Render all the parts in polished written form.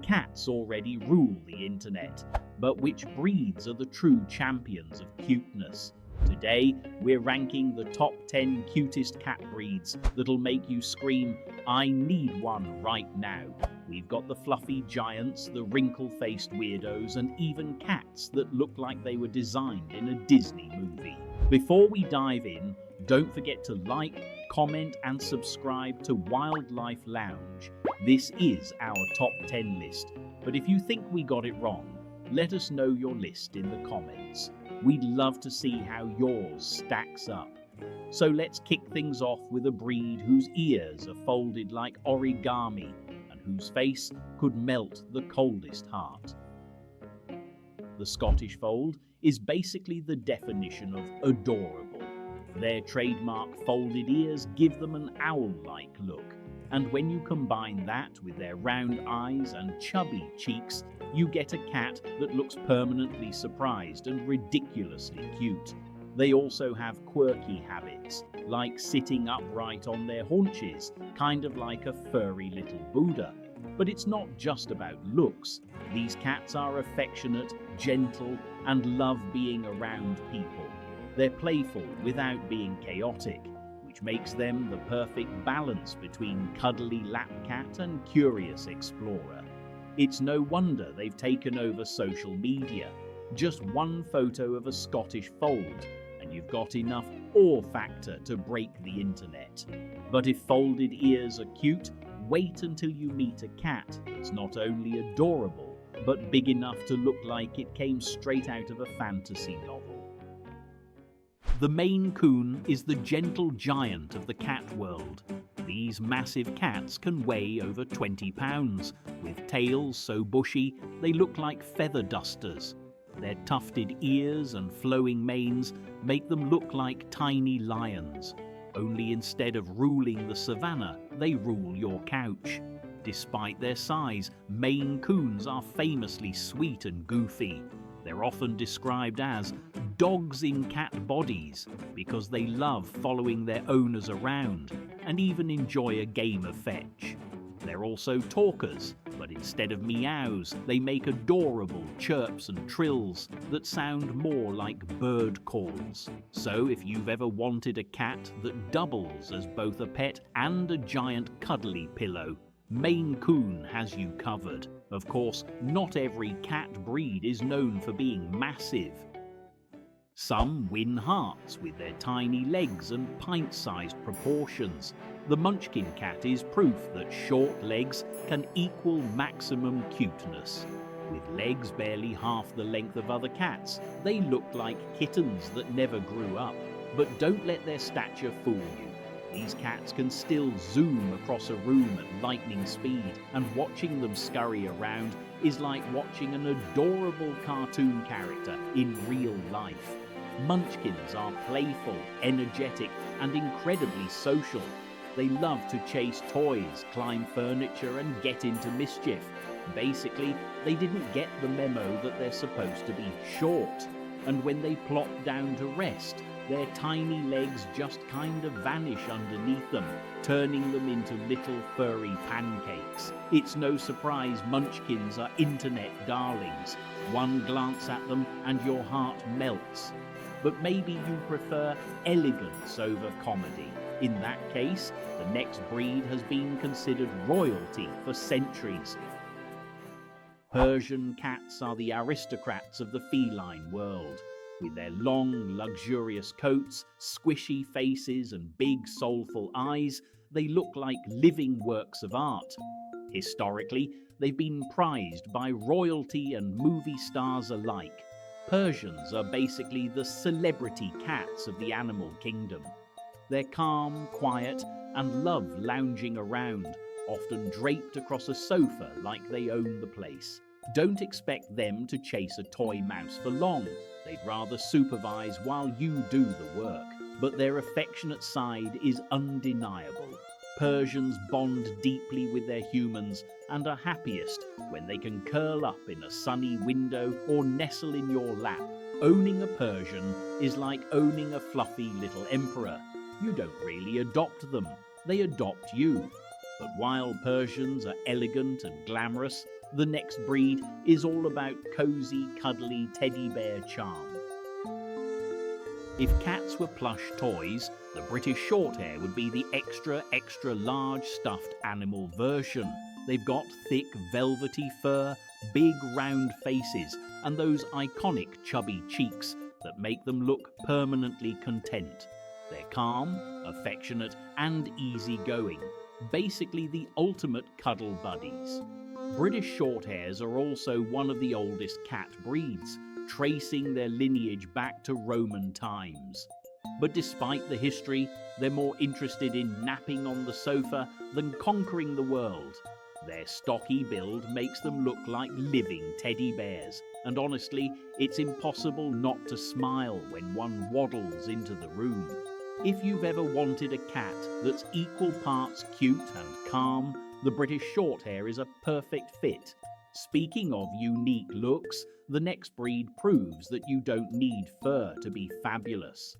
Cats already rule the internet, but which breeds are the true champions of cuteness? Today, we're ranking the top 10 cutest cat breeds that'll make you scream, "I need one right now." We've got the fluffy giants, the wrinkle-faced weirdos, and even cats that look like they were designed in a Disney movie. Before we dive in, don't forget to like, comment, and subscribe to Wildlife Lounge. This is our top 10 list, but if you think we got it wrong, let us know your list in the comments. We'd love to see how yours stacks up. So let's kick things off with a breed whose ears are folded like origami and whose face could melt the coldest heart. The Scottish Fold is basically the definition of adorable. Their trademark folded ears give them an owl-like look, and when you combine that with their round eyes and chubby cheeks, you get a cat that looks permanently surprised and ridiculously cute. They also have quirky habits, like sitting upright on their haunches, kind of like a furry little Buddha. But it's not just about looks. These cats are affectionate, gentle, and love being around people. They're playful without being chaotic, which makes them the perfect balance between cuddly lap cat and curious explorer. It's no wonder they've taken over social media. Just one photo of a Scottish fold, and you've got enough awe factor to break the internet. But if folded ears are cute, wait until you meet a cat that's not only adorable, but big enough to look like it came straight out of a fantasy novel. The Maine Coon is the gentle giant of the cat world. These massive cats can weigh over 20 pounds, with tails so bushy they look like feather dusters. Their tufted ears and flowing manes make them look like tiny lions. Only instead of ruling the savannah, they rule your couch. Despite their size, Maine Coons are famously sweet and goofy. They're often described as dogs in cat bodies because they love following their owners around and even enjoy a game of fetch. They're also talkers, but instead of meows, they make adorable chirps and trills that sound more like bird calls. So if you've ever wanted a cat that doubles as both a pet and a giant cuddly pillow, Maine Coon has you covered. Of course, not every cat breed is known for being massive. Some win hearts with their tiny legs and pint-sized proportions. The Munchkin cat is proof that short legs can equal maximum cuteness. With legs barely half the length of other cats, they look like kittens that never grew up. But don't let their stature fool you. These cats can still zoom across a room at lightning speed, and watching them scurry around is like watching an adorable cartoon character in real life. Munchkins are playful, energetic, and incredibly social. They love to chase toys, climb furniture, and get into mischief. Basically, they didn't get the memo that they're supposed to be short, and when they plop down to rest, their tiny legs just kind of vanish underneath them, turning them into little furry pancakes. It's no surprise Munchkins are internet darlings. One glance at them and your heart melts. But maybe you prefer elegance over comedy. In that case, the next breed has been considered royalty for centuries. Persian cats are the aristocrats of the feline world. With their long, luxurious coats, squishy faces, and big, soulful eyes, they look like living works of art. Historically, they've been prized by royalty and movie stars alike. Persians are basically the celebrity cats of the animal kingdom. They're calm, quiet, and love lounging around, often draped across a sofa like they own the place. Don't expect them to chase a toy mouse for long. They'd rather supervise while you do the work. But their affectionate side is undeniable. Persians bond deeply with their humans and are happiest when they can curl up in a sunny window or nestle in your lap. Owning a Persian is like owning a fluffy little emperor. You don't really adopt them, they adopt you. But while Persians are elegant and glamorous, The next breed is all about cozy, cuddly teddy bear charm. If cats were plush toys, the British Shorthair would be the extra large stuffed animal version. They've got thick velvety fur, big round faces, and those iconic chubby cheeks that make them look permanently content. They're calm, affectionate, and easygoing, basically the ultimate cuddle buddies. British Shorthairs are also one of the oldest cat breeds, tracing their lineage back to Roman times. But despite the history, they're more interested in napping on the sofa than conquering the world. Their stocky build makes them look like living teddy bears, and honestly, it's impossible not to smile when one waddles into the room. If you've ever wanted a cat that's equal parts cute and calm, the British Shorthair is a perfect fit. Speaking of unique looks, the next breed proves that you don't need fur to be fabulous.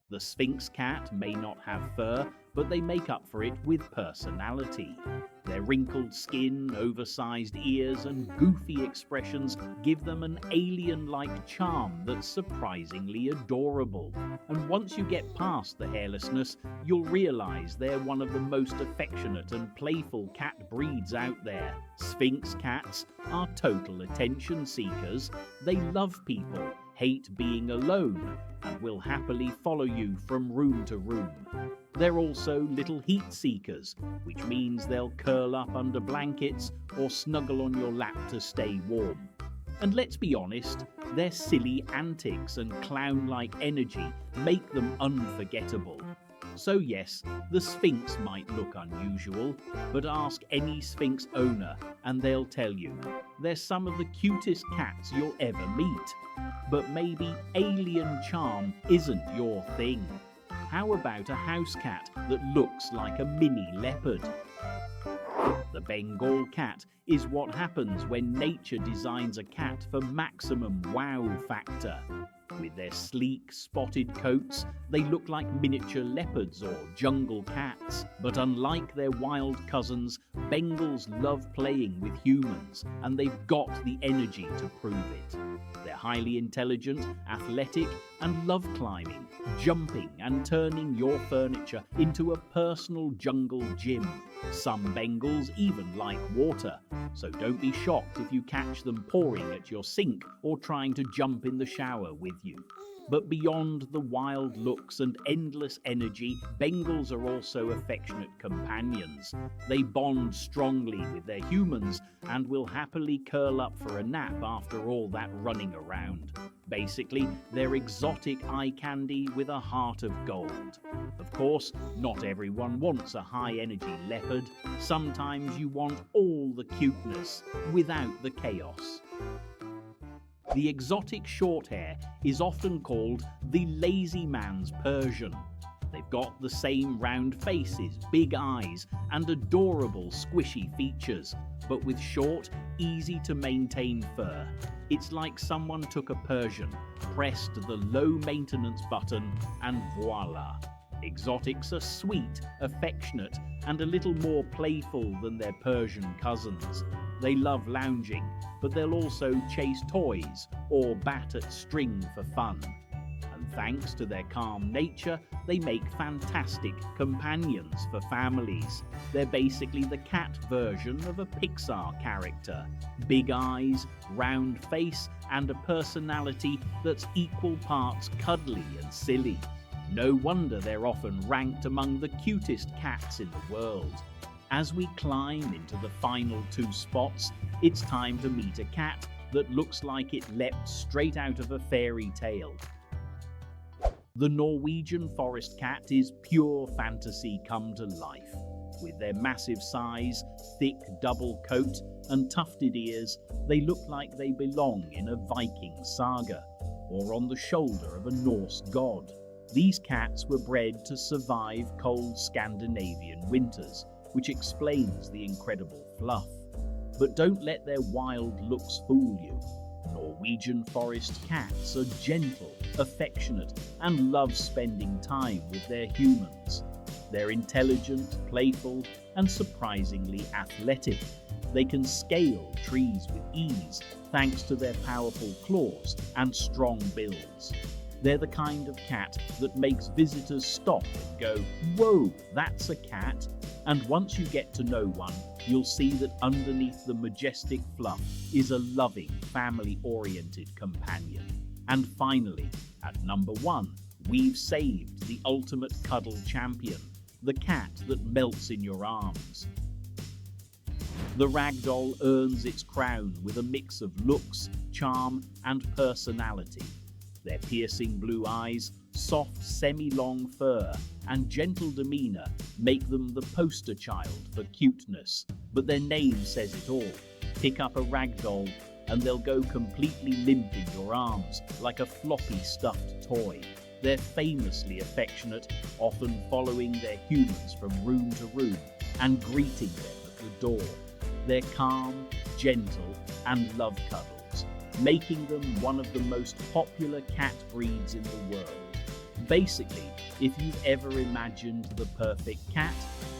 The Sphynx cat may not have fur, but they make up for it with personality. Their wrinkled skin, oversized ears, and goofy expressions give them an alien-like charm that's surprisingly adorable. And once you get past the hairlessness, you'll realize they're one of the most affectionate and playful cat breeds out there. Sphynx cats are total attention seekers. They love people, hate being alone, and will happily follow you from room to room. They're also little heat seekers, which means they'll curl up under blankets or snuggle on your lap to stay warm. And let's be honest, their silly antics and clown-like energy make them unforgettable. So yes, the Sphynx might look unusual, but ask any Sphynx owner and they'll tell you they're some of the cutest cats you'll ever meet. But maybe alien charm isn't your thing. How about a house cat that looks like a mini leopard? The Bengal cat is what happens when nature designs a cat for maximum wow factor. With their sleek, spotted coats, they look like miniature leopards or jungle cats. But unlike their wild cousins, Bengals love playing with humans, and they've got the energy to prove it. They're highly intelligent, athletic, and love climbing, jumping and turning your furniture into a personal jungle gym. Some Bengals even like water, so don't be shocked if you catch them pouring at your sink or trying to jump in the shower with you. But beyond the wild looks and endless energy, Bengals are also affectionate companions. They bond strongly with their humans and will happily curl up for a nap after all that running around. Basically, they're exotic eye candy with a heart of gold. Of course, not everyone wants a high-energy leopard. Sometimes you want all the cuteness without the chaos. The exotic Shorthair is often called the lazy man's Persian. They've got the same round faces, big eyes, and adorable squishy features, but with short, easy-to-maintain fur. It's like someone took a Persian, pressed the low-maintenance button, and voila! Exotics are sweet, affectionate, and a little more playful than their Persian cousins. They love lounging, but they'll also chase toys or bat at string for fun. And thanks to their calm nature, they make fantastic companions for families. They're basically the cat version of a Pixar character. Big eyes, round face, and a personality that's equal parts cuddly and silly. No wonder they're often ranked among the cutest cats in the world. As we climb into the final 2 spots, it's time to meet a cat that looks like it leapt straight out of a fairy tale. The Norwegian forest cat is pure fantasy come to life. With their massive size, thick double coat, and tufted ears, they look like they belong in a Viking saga, or on the shoulder of a Norse god. These cats were bred to survive cold Scandinavian winters, which explains the incredible fluff. But don't let their wild looks fool you. Norwegian forest cats are gentle, affectionate, and love spending time with their humans. They're intelligent, playful, and surprisingly athletic. They can scale trees with ease thanks to their powerful claws and strong bills. They're the kind of cat that makes visitors stop and go, "Whoa, that's a cat." And once you get to know one, you'll see that underneath the majestic fluff is a loving, family-oriented companion. And finally, at number 1, we've saved the ultimate cuddle champion, the cat that melts in your arms. The ragdoll earns its crown with a mix of looks, charm, and personality. Their piercing blue eyes, soft semi-long fur, and gentle demeanor make them the poster child for cuteness, but their name says it all. Pick up a ragdoll and they'll go completely limp in your arms like a floppy stuffed toy. They're famously affectionate, often following their humans from room to room and greeting them at the door. They're calm, gentle, and love cuddles, making them one of the most popular cat breeds in the world. Basically, if you've ever imagined the perfect cat,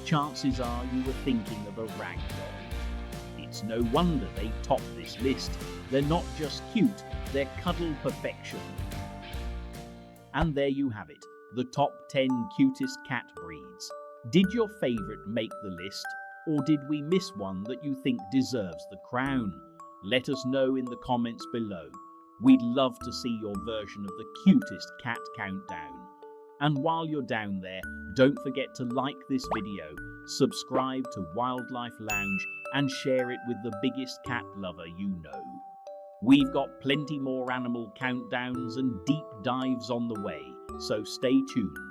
chances are you were thinking of a ragdoll. It's no wonder they top this list. They're not just cute, they're cuddle perfection. And there you have it, the top 10 cutest cat breeds. Did your favorite make the list, or did we miss one that you think deserves the crown? Let us know in the comments below. We'd love to see your version of the cutest cat countdown. And while you're down there, don't forget to like this video, subscribe to Wildlife Lounge, and share it with the biggest cat lover you know. We've got plenty more animal countdowns and deep dives on the way, so stay tuned.